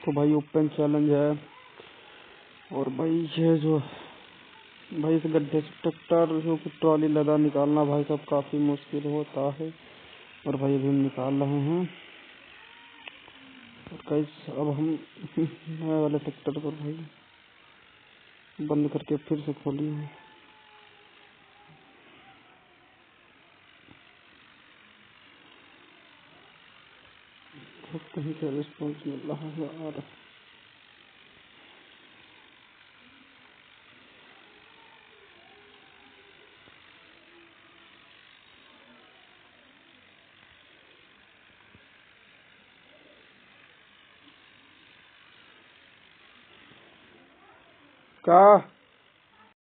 तो भाई open challenge है। और भाई ये जो भाई इस गड्ढे से ट्रैक्टर जो कि ट्रॉली लदा निकालना भाई साहब काफी मुश्किल होता है। और भाई अभी हम निकाल रहे हैं। और गाइस अब हम नए वाले ट्रैक्टर पर भाई बंद करके फिर से खोली है। कहीं से रिस्पॉन्स मिल रहा है यार। का